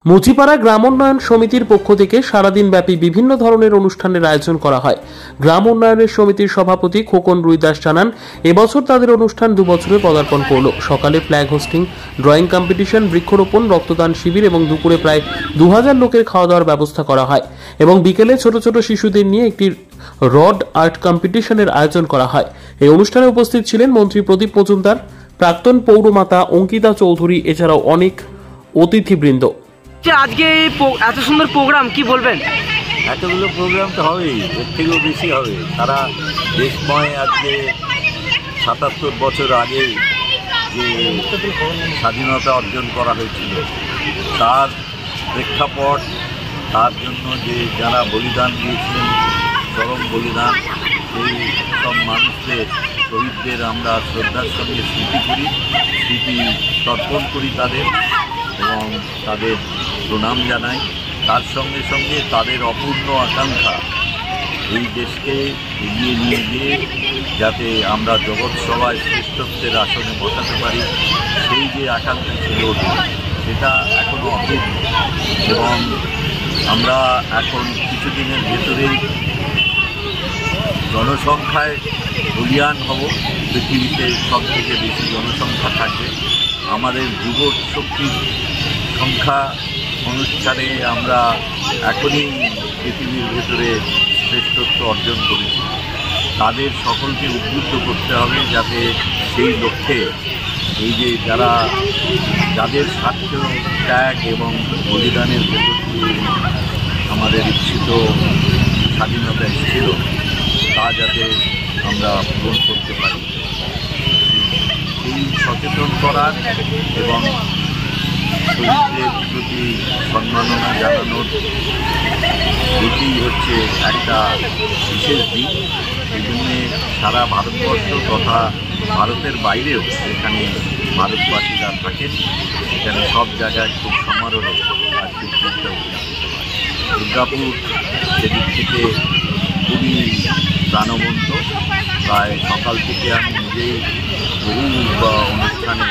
মুচিপাড়া গ্রাম উন্নয়ন সমিতির পক্ষ থেকে সারাদিন ব্যাপী বিভিন্ন ধরনের অনুষ্ঠানের আয়োজন করা হয়। গ্রাম উন্নয়নের সমিতির সভাপতি খোকন রুইদাস জানান, এবছর তাদের অনুষ্ঠান 2 বছরে পদার্পণ করল। সকালে ফ্ল্যাগ হোস্টিং, ড্রয়িং কম্পিটিশন, বৃক্ষরোপণ, রক্তদান শিবির এবং দুপুরে প্রায় 2000 লোকের খাওয়া দাওয়ার ব্যবস্থা করা হয় এবং বিকেলে ছোট ছোট শিশুদের নিয়ে একটি রড আর্ট কম্পিটিশনের আয়োজন করা হয়। এই অনুষ্ঠানে উপস্থিত ছিলেন মন্ত্রী প্রদীপ মজুমদার, প্রাক্তন পৌরমাতা অঙ্কিতা চৌধুরী, এছাড়াও অনেক অতিথিবৃন্দ। আজকে এত সুন্দর প্রোগ্রাম, কি বলবেন? এতগুলো প্রোগ্রাম তো হবেই, এর থেকেও বেশি হবে। সারা দেশময় আজকে 77 বছর আগে যে স্বাধীনতা অর্জন করা হয়েছিল তার প্রেক্ষাপট, তার জন্য যে যারা বলিদান দিয়েছিলেন, চরম বলিদান, সেই সব মানুষদের, শহীদদের আমরা শ্রদ্ধার সঙ্গে স্মৃতি তর্পণ করি তাদের এবং তাদের প্রণাম জানাই। তার সঙ্গে সঙ্গে তাদের অপূর্ণ আকাঙ্ক্ষা এই দেশকে এগিয়ে নিয়ে গিয়ে যাতে আমরা জগৎ সভায় শ্রেষ্ঠত্বের আসনে বসাতে পারি, সেই যে আকাঙ্ক্ষা ছিল সেটা এখনও অপূর্ণ। এবং আমরা এখন কিছুদিনের ভেতরেই জনসংখ্যায় বলীয়ান হব, পৃথিবীতে সবথেকে বেশি জনসংখ্যা থাকবে। আমাদের যুব শক্তির সংখ্যা অনুষ্ঠানে আমরা এখনই পৃথিবীর ভেতরে শ্রেষ্ঠত্ব অর্জন করেছি। তাদের সকলকে উদ্বুদ্ধ করতে হবে যাতে সেই লক্ষ্যে এই যে যাদের স্বার্থ ত্যাগ এবং বলিদানের ভেতর দিয়ে আমাদের ইচ্ছিত স্বাধীনতা এসেছিল তা যাতে আমরা পূরণ করতে পারি, এই সচেতন করার এবং শহীদদের প্রতি সম্মাননা জানানোর এটি হচ্ছে একটা বিশেষ দিন। এই জন্যে সারা ভারতবর্ষ তথা ভারতের বাইরেও এখানে ভারতবাসীরা থাকেন, এখানে সব জায়গায় খুব সমারোহে আজকের দিনটা উদযাপিত হয়। দুর্গাপুর সেদিক থেকে খুবই প্রাণবন্ত। প্রায় সকাল থেকে আমি নিজেই বহু অনুষ্ঠানে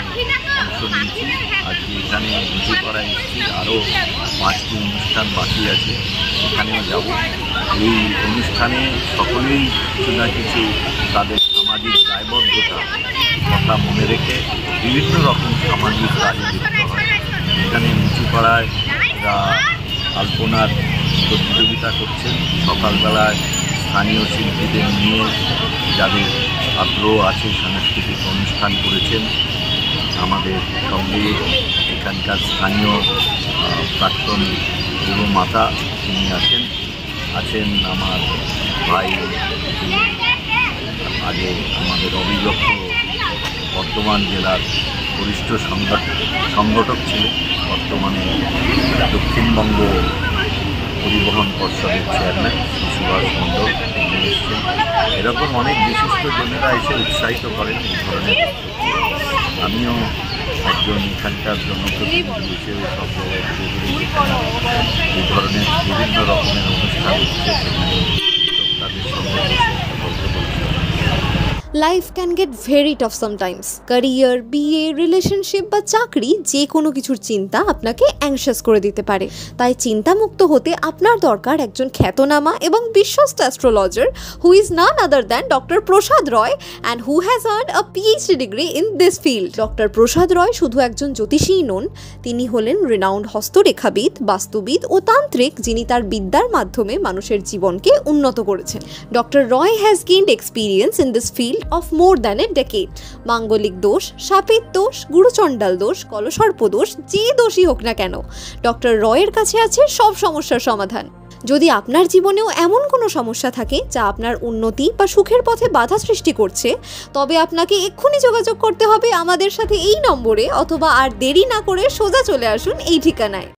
অংশ নিয়েছি। আজকে এখানে মুচিপাড়ায় এসেছি, আরও 5টি অনুষ্ঠান বাকি আছে, এখানেও যাব। এই অনুষ্ঠানে সকলেই কিছু না কিছু তাদের সামাজিক দায়বদ্ধতা কথা মনে রেখে বিভিন্ন রকম সামাজিক কাজে লিপ্ত হয়। এখানে মুচিপাড়ায় আলপনার প্রতিযোগিতা করছেন, সকালবেলায় স্থানীয় শিল্পীদের নিয়ে যাদের আগ্রহ আছে সাংস্কৃতিক অনুষ্ঠান করেছেন। আমাদের সঙ্গে এখানকার স্থানীয় প্রাক্তন পৌরমাতা তিনি আছেন আমার ভাই, আগে আমাদের অবিভক্ত বর্ধমান জেলার বরিষ্ঠ সংগঠক ছিলেন, বর্তমানে দক্ষিণবঙ্গ পরিবহন পর্ষদের চেয়ারম্যান সুভাষ মণ্ডল এসেছেন। এরকম অনেক বিশিষ্ট জনেরা এসে উৎসাহিত করেন এই ধরনের। আমিও একজন এখানকার জনপ্রতিনিধি হিসেবে সব জায়গায় ঘুরে ঘুরে এই ধরনের বিভিন্ন রকমের অনুষ্ঠান হচ্ছে সেখানে তাদের সঙ্গে বসে বলতে। Life can get very tough sometimes. Career, বিয়ে, রিলেশনশিপ বা চাকরি, যে কোনো কিছুর চিন্তা আপনাকে অ্যাংশাস করে দিতে পারে। তাই চিন্তামুক্ত হতে আপনার দরকার একজন খ্যাতনামা এবং বিশ্বস্ত astrologer who is none other than doctor Prasad Roy and who has earned a PhD degree in this field. Doctor Prasad Roy শুধু একজন জ্যোতিষীই নন, তিনি হলেন রিনাউন্ড হস্তরেখাবিদ, বাস্তুবিদ ও তান্ত্রিক, যিনি তার বিদ্যার মাধ্যমে মানুষের জীবনকে উন্নত করেছেন। Doctor Roy has gained experience in this field of more than a decade. মাঙ্গলিক দোষ, সাপের দোষ, গুরুচণ্ডাল দোষ, কলসর্প দোষ, যে দোষই হোক না কেন, ডক্টর রয়ের কাছে আছে সব সমস্যার সমাধান। যদি আপনার জীবনেও এমন কোনো সমস্যা থাকে যা আপনার উন্নতি বা সুখের পথে বাধা সৃষ্টি করছে, তবে আপনাকে এক্ষুনি যোগাযোগ করতে হবে আমাদের সাথে এই নম্বরে, অথবা আর দেরি না করে সোজা চলে আসুন এই ঠিকানায়।